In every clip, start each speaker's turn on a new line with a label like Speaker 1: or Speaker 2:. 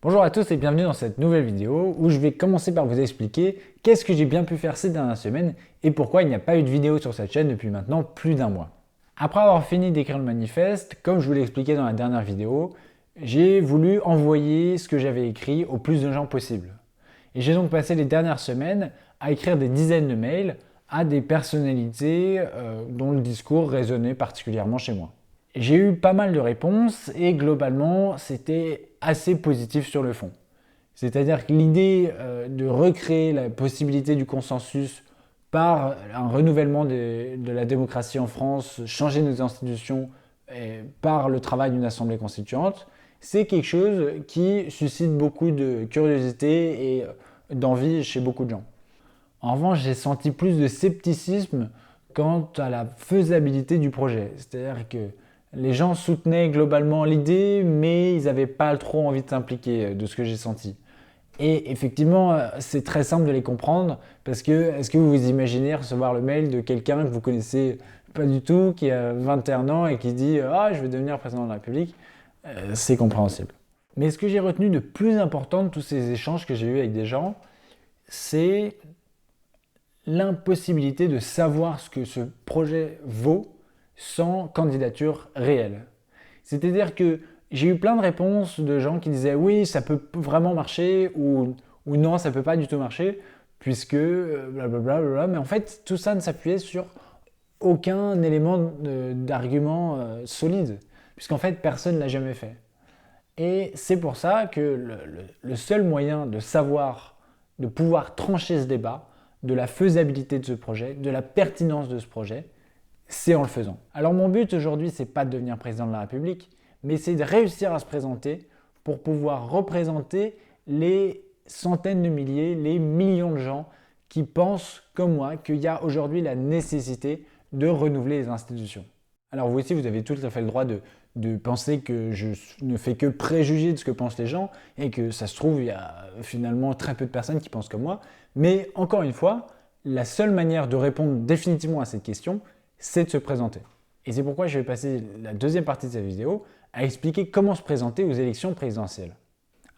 Speaker 1: Bonjour à tous et bienvenue dans cette nouvelle vidéo où je vais commencer par vous expliquer qu'est-ce que j'ai bien pu faire ces dernières semaines et pourquoi il n'y a pas eu de vidéo sur cette chaîne depuis maintenant plus d'un mois. Après avoir fini d'écrire le manifeste, comme je vous l'ai expliqué dans la dernière vidéo, j'ai voulu envoyer ce que j'avais écrit au plus de gens possible. Et j'ai donc passé les dernières semaines à écrire des dizaines de mails à des personnalités dont le discours résonnait particulièrement chez moi. J'ai eu pas mal de réponses et globalement c'était assez positif sur le fond. C'est-à-dire que l'idée de recréer la possibilité du consensus par un renouvellement de la démocratie en France, changer nos institutions par le travail d'une assemblée constituante, c'est quelque chose qui suscite beaucoup de curiosité et d'envie chez beaucoup de gens. En revanche, j'ai senti plus de scepticisme quant à la faisabilité du projet. C'est-à-dire que les gens soutenaient globalement l'idée, mais ils n'avaient pas trop envie de s'impliquer de ce que j'ai senti. Et effectivement, c'est très simple de les comprendre parce que est-ce que vous vous imaginez recevoir le mail de quelqu'un que vous connaissez pas du tout, qui a 21 ans et qui dit Ah, je vais devenir président de la République. C'est compréhensible. Mais ce que j'ai retenu de plus important de tous ces échanges que j'ai eus avec des gens, c'est l'impossibilité de savoir ce que ce projet vaut sans candidature réelle. C'est-à-dire que j'ai eu plein de réponses de gens qui disaient oui, ça peut vraiment marcher ou non, ça peut pas du tout marcher puisque blablabla. Mais en fait, tout ça ne s'appuyait sur aucun élément d'argument solide puisqu'en fait, personne ne l'a jamais fait. Et c'est pour ça que le seul moyen de savoir, de pouvoir trancher ce débat, de la faisabilité de ce projet, de la pertinence de ce projet, c'est en le faisant. Alors mon but aujourd'hui, c'est pas de devenir président de la République, mais c'est de réussir à se présenter pour pouvoir représenter les centaines de milliers, les millions de gens qui pensent comme moi qu'il y a aujourd'hui la nécessité de renouveler les institutions. Alors vous aussi, vous avez tout à fait le droit de penser que je ne fais que préjuger de ce que pensent les gens et que ça se trouve, il y a finalement très peu de personnes qui pensent comme moi. Mais encore une fois, la seule manière de répondre définitivement à cette question, c'est de se présenter. Et c'est pourquoi je vais passer la deuxième partie de cette vidéo à expliquer comment se présenter aux élections présidentielles.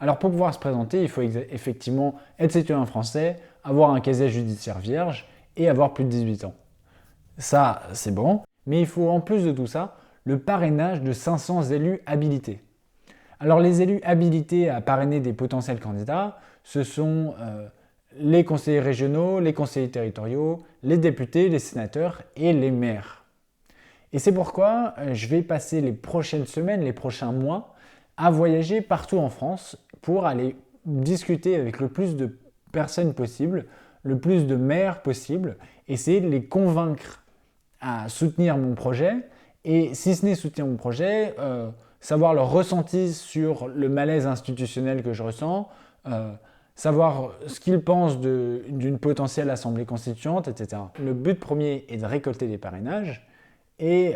Speaker 1: Alors pour pouvoir se présenter, il faut effectivement être citoyen français, avoir un casier judiciaire vierge et avoir plus de 18 ans. Ça, c'est bon, mais il faut en plus de tout ça le parrainage de 500 élus habilités. Alors les élus habilités à parrainer des potentiels candidats, ce sont les conseillers régionaux, les conseillers territoriaux, les députés, les sénateurs et les maires. Et c'est pourquoi je vais passer les prochaines semaines, les prochains mois, à voyager partout en France pour aller discuter avec le plus de personnes possible, le plus de maires possible, essayer de les convaincre à soutenir mon projet, et si ce n'est soutenir mon projet, savoir leur ressenti sur le malaise institutionnel que je ressens, savoir ce qu'ils pensent d'une potentielle assemblée constituante, etc. Le but premier est de récolter des parrainages, et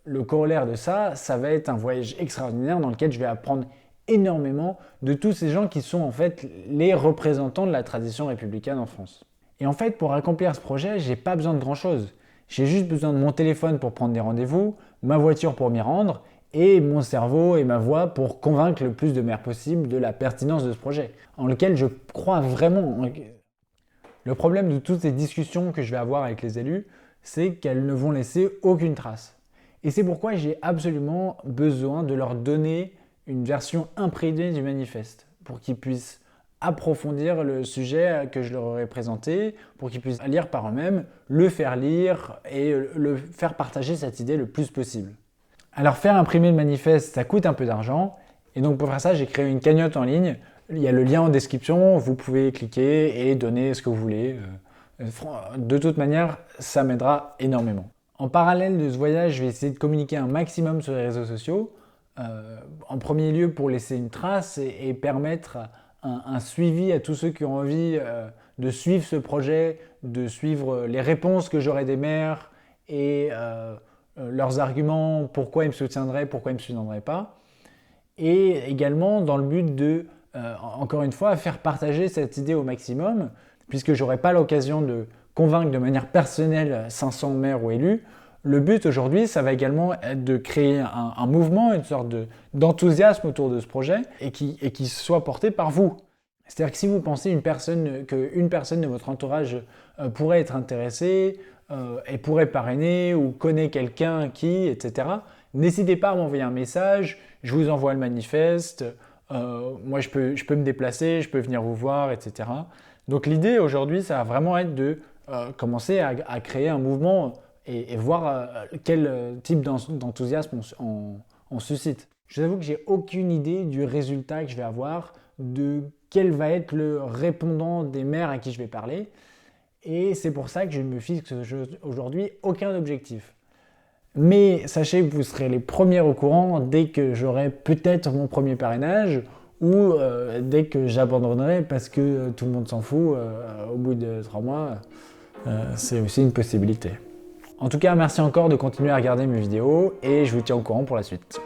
Speaker 1: le corollaire de ça, ça va être un voyage extraordinaire dans lequel je vais apprendre énormément de tous ces gens qui sont en fait les représentants de la tradition républicaine en France. Et en fait, pour accomplir ce projet, j'ai pas besoin de grand chose. J'ai juste besoin de mon téléphone pour prendre des rendez-vous, ma voiture pour m'y rendre, et mon cerveau et ma voix pour convaincre le plus de maires possible de la pertinence de ce projet, en lequel je crois vraiment. Le problème de toutes ces discussions que je vais avoir avec les élus, c'est qu'elles ne vont laisser aucune trace. Et c'est pourquoi j'ai absolument besoin de leur donner une version imprimée du manifeste, pour qu'ils puissent approfondir le sujet que je leur aurais présenté, pour qu'ils puissent lire par eux-mêmes, le faire lire et le faire partager cette idée le plus possible. Alors faire imprimer le manifeste, ça coûte un peu d'argent, et donc pour faire ça, j'ai créé une cagnotte en ligne. Il y a le lien en description, vous pouvez cliquer et donner ce que vous voulez. De toute manière, ça m'aidera énormément. En parallèle de ce voyage, je vais essayer de communiquer un maximum sur les réseaux sociaux, en premier lieu pour laisser une trace et permettre un suivi à tous ceux qui ont envie de suivre ce projet, de suivre les réponses que j'aurai des maires et leurs arguments, pourquoi ils me soutiendraient, pourquoi ils ne me soutiendraient pas. Et également dans le but de, encore une fois, faire partager cette idée au maximum, puisque je n'aurai pas l'occasion de convaincre de manière personnelle 500 maires ou élus, Le but aujourd'hui, ça va également être de créer un mouvement, une sorte d'enthousiasme autour de ce projet et qui soit porté par vous. C'est-à-dire que si vous pensez qu'une personne de votre entourage pourrait être intéressée et pourrait parrainer ou connaît quelqu'un qui, etc., n'hésitez pas à m'envoyer un message, je vous envoie le manifeste, moi je peux me déplacer, je peux venir vous voir, etc. Donc l'idée aujourd'hui, ça va vraiment être de commencer à créer un mouvement et voir quel type d'enthousiasme on suscite. Je vous avoue que j'ai aucune idée du résultat que je vais avoir, de quel va être le répondant des maires à qui je vais parler. Et c'est pour ça que je ne me fixe aujourd'hui aucun objectif. Mais sachez que vous serez les premiers au courant dès que j'aurai peut-être mon premier parrainage ou dès que j'abandonnerai parce que tout le monde s'en fout au bout de 3 mois. C'est aussi une possibilité. En tout cas, merci encore de continuer à regarder mes vidéos et je vous tiens au courant pour la suite.